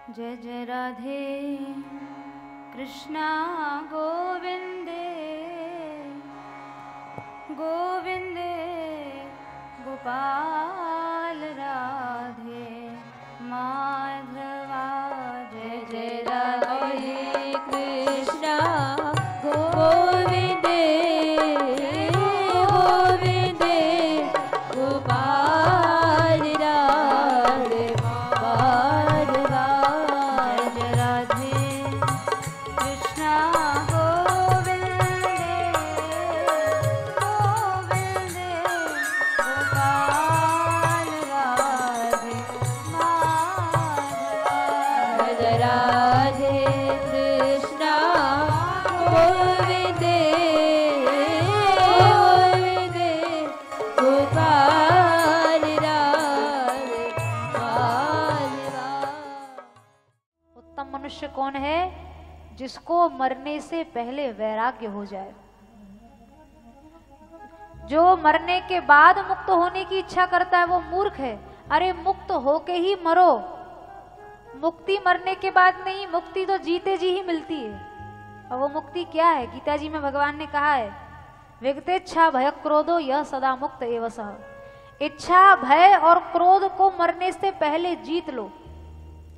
जय जय राधे कृष्णा गोविंदे गोविंदे गोपाल राधे माधवा। जय जय राधे कृष्णा गोविंदे गोविंदे गोपाल राधे माधवा। जय राधे कृष्णा गोविंदे गोविंदे गोपाल राधे माधवा। जय राधे कृष्णा गोविंदे गोविंदे गोपाल राधे माधवा। उत्तम मनुष्य कौन है? जिसको मरने से पहले वैराग्य हो जाए। जो मरने के बाद मुक्त होने की इच्छा करता है वो मूर्ख है। अरे मुक्त होके ही मरो। मुक्ति मरने के बाद नहीं, मुक्ति तो जीते जी ही मिलती है। और वो मुक्ति क्या है? गीता जी में भगवान ने कहा है, विगतेच्छा भय क्रोधो यह सदा मुक्त एव सः। इच्छा भय और क्रोध को मरने से पहले जीत लो।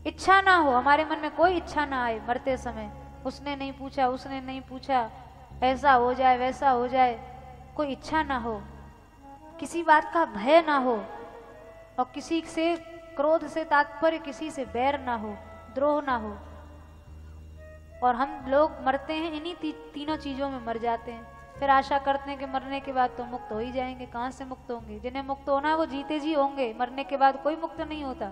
इच्छा ना हो, हमारे मन में कोई इच्छा ना आए मरते समय, उसने नहीं पूछा, उसने नहीं पूछा, ऐसा हो जाए वैसा हो जाए, कोई इच्छा ना हो, किसी बात का भय ना हो, और किसी से क्रोध से तात्पर्य किसी से बैर ना हो, द्रोह ना हो। और हम लोग मरते हैं इन्हीं तीनों चीजों में मर जाते हैं। फिर आशा करते हैं कि मरने के बाद तो मुक्त हो ही जाएंगे। कहाँ से मुक्त होंगे? जिन्हें मुक्त होना है वो जीते जी होंगे, मरने के बाद कोई मुक्त नहीं होता।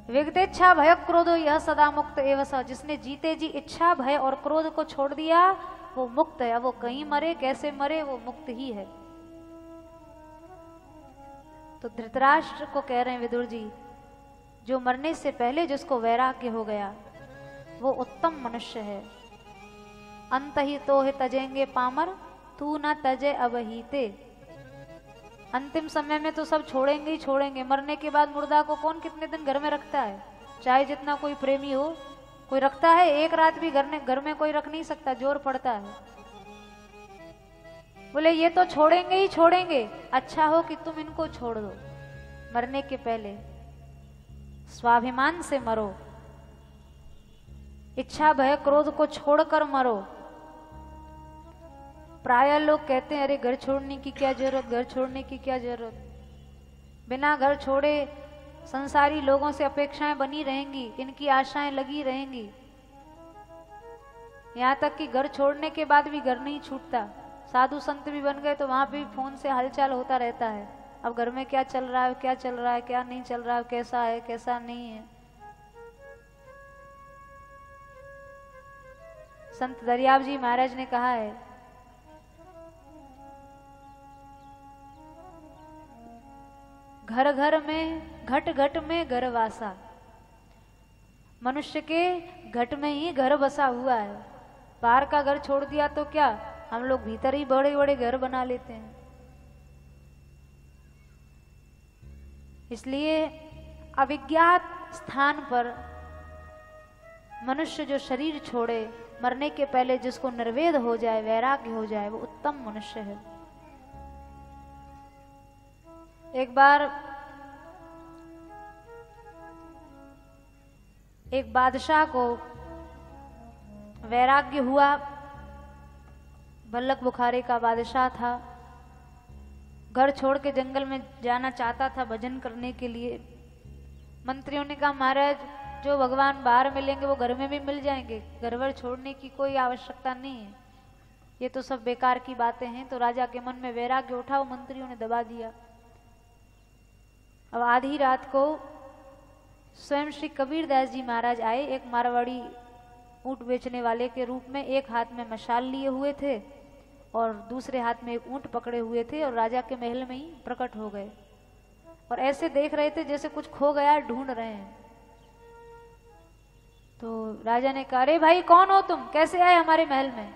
विगतेच्छा भय क्रोधो यह सदा मुक्त एव सः। जिसने जीते जी इच्छा भय और क्रोध को छोड़ दिया वो मुक्त है। वो कहीं मरे कैसे मरे वो मुक्त ही है। तो धृतराष्ट्र को कह रहे हैं विदुर जी, जो मरने से पहले जिसको वैराग्य हो गया वो उत्तम मनुष्य है। अंत ही तो है तजेंगे पामर, तू न तजे अबहीते। अंतिम समय में तो सब छोड़ेंगे ही छोड़ेंगे। मरने के बाद मुर्दा को कौन कितने दिन घर में रखता है? चाहे जितना कोई प्रेमी हो, कोई रखता है? एक रात भी घर में कोई रख नहीं सकता, जोर पड़ता है। बोले ये तो छोड़ेंगे ही छोड़ेंगे। अच्छा हो कि तुम इनको छोड़ दो मरने के पहले। स्वाभिमान से मरो, इच्छा भय क्रोध को छोड़कर मरो। प्राय लोग कहते हैं अरे घर छोड़ने की क्या जरूरत, घर छोड़ने की क्या जरूरत। बिना घर छोड़े संसारी लोगों से अपेक्षाएं बनी रहेंगी, इनकी आशाएं लगी रहेंगी। यहाँ तक कि घर छोड़ने के बाद भी घर नहीं छूटता। साधु संत भी बन गए तो वहां पे भी फोन से हालचाल होता रहता है। अब घर में क्या चल रहा है, क्या चल रहा है, क्या नहीं चल रहा है, कैसा है कैसा नहीं है। संत दरियाव जी महाराज ने कहा है, घर घर में घट घट में घर वासा। मनुष्य के घट में ही घर बसा हुआ है। बाहर का घर छोड़ दिया तो क्या, हम लोग भीतर ही बड़े बड़े घर बना लेते हैं। इसलिए अविज्ञात स्थान पर मनुष्य जो शरीर छोड़े, मरने के पहले जिसको निर्वेद हो जाए, वैराग्य हो जाए, वो उत्तम मनुष्य है। एक बार एक बादशाह को वैराग्य हुआ। बल्लक बुखारे का बादशाह था। घर छोड़ के जंगल में जाना चाहता था भजन करने के लिए। मंत्रियों ने कहा महाराज जो भगवान बाहर मिलेंगे वो घर में भी मिल जाएंगे, घर वर छोड़ने की कोई आवश्यकता नहीं है, ये तो सब बेकार की बातें हैं। तो राजा के मन में वैराग्य उठा, वो मंत्रियों ने दबा दिया। अब आधी रात को स्वयं श्री कबीरदास जी महाराज आए, एक मारवाड़ी ऊंट बेचने वाले के रूप में। एक हाथ में मशाल लिए हुए थे और दूसरे हाथ में एक ऊंट पकड़े हुए थे, और राजा के महल में ही प्रकट हो गए। और ऐसे देख रहे थे जैसे कुछ खो गया, ढूंढ रहे हैं। तो राजा ने कहा, अरे भाई कौन हो तुम, कैसे आए हमारे महल में,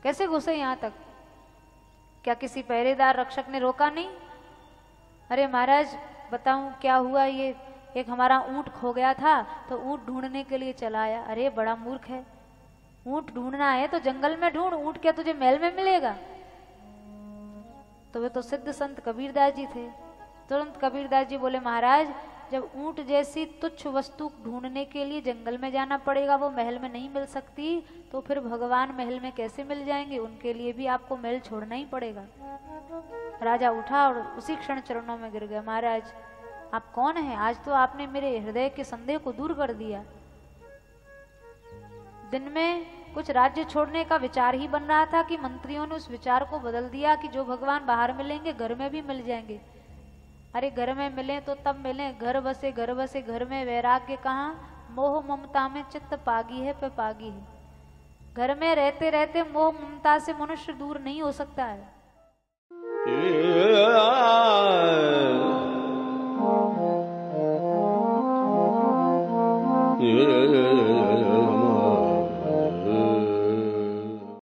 कैसे घुसे यहाँ तक? क्या किसी पहरेदार रक्षक ने रोका नहीं? अरे महाराज बताऊं क्या हुआ, ये एक हमारा ऊंट खो गया था तो ऊंट ढूंढने के लिए चला आया। अरे बड़ा मूर्ख है, ऊंट ढूंढना है तो जंगल में ढूंढ, ऊंट क्या तुझे महल में मिलेगा। तो वे तो सिद्ध संत कबीरदास जी थे। तुरंत कबीरदास जी बोले, महाराज जब ऊंट जैसी तुच्छ वस्तु ढूंढने के लिए जंगल में जाना पड़ेगा, वो महल में नहीं मिल सकती, तो फिर भगवान महल में कैसे मिल जाएंगे, उनके लिए भी आपको महल छोड़ना ही पड़ेगा। राजा उठा और उसी क्षण चरणों में गिर गया। महाराज आप कौन हैं? आज तो आपने मेरे हृदय के संदेह को दूर कर दिया। दिन में कुछ राज्य छोड़ने का विचार ही बन रहा था कि मंत्रियों ने उस विचार को बदल दिया कि जो भगवान बाहर मिलेंगे घर में भी मिल जाएंगे। अरे घर में मिले तो तब मिले, घर बसे घर में वैराग्य कहाँ, मोह ममता में चित्त पागी है पे पागी है। घर में रहते रहते मोह ममता से मनुष्य दूर नहीं हो सकता है। Yeah.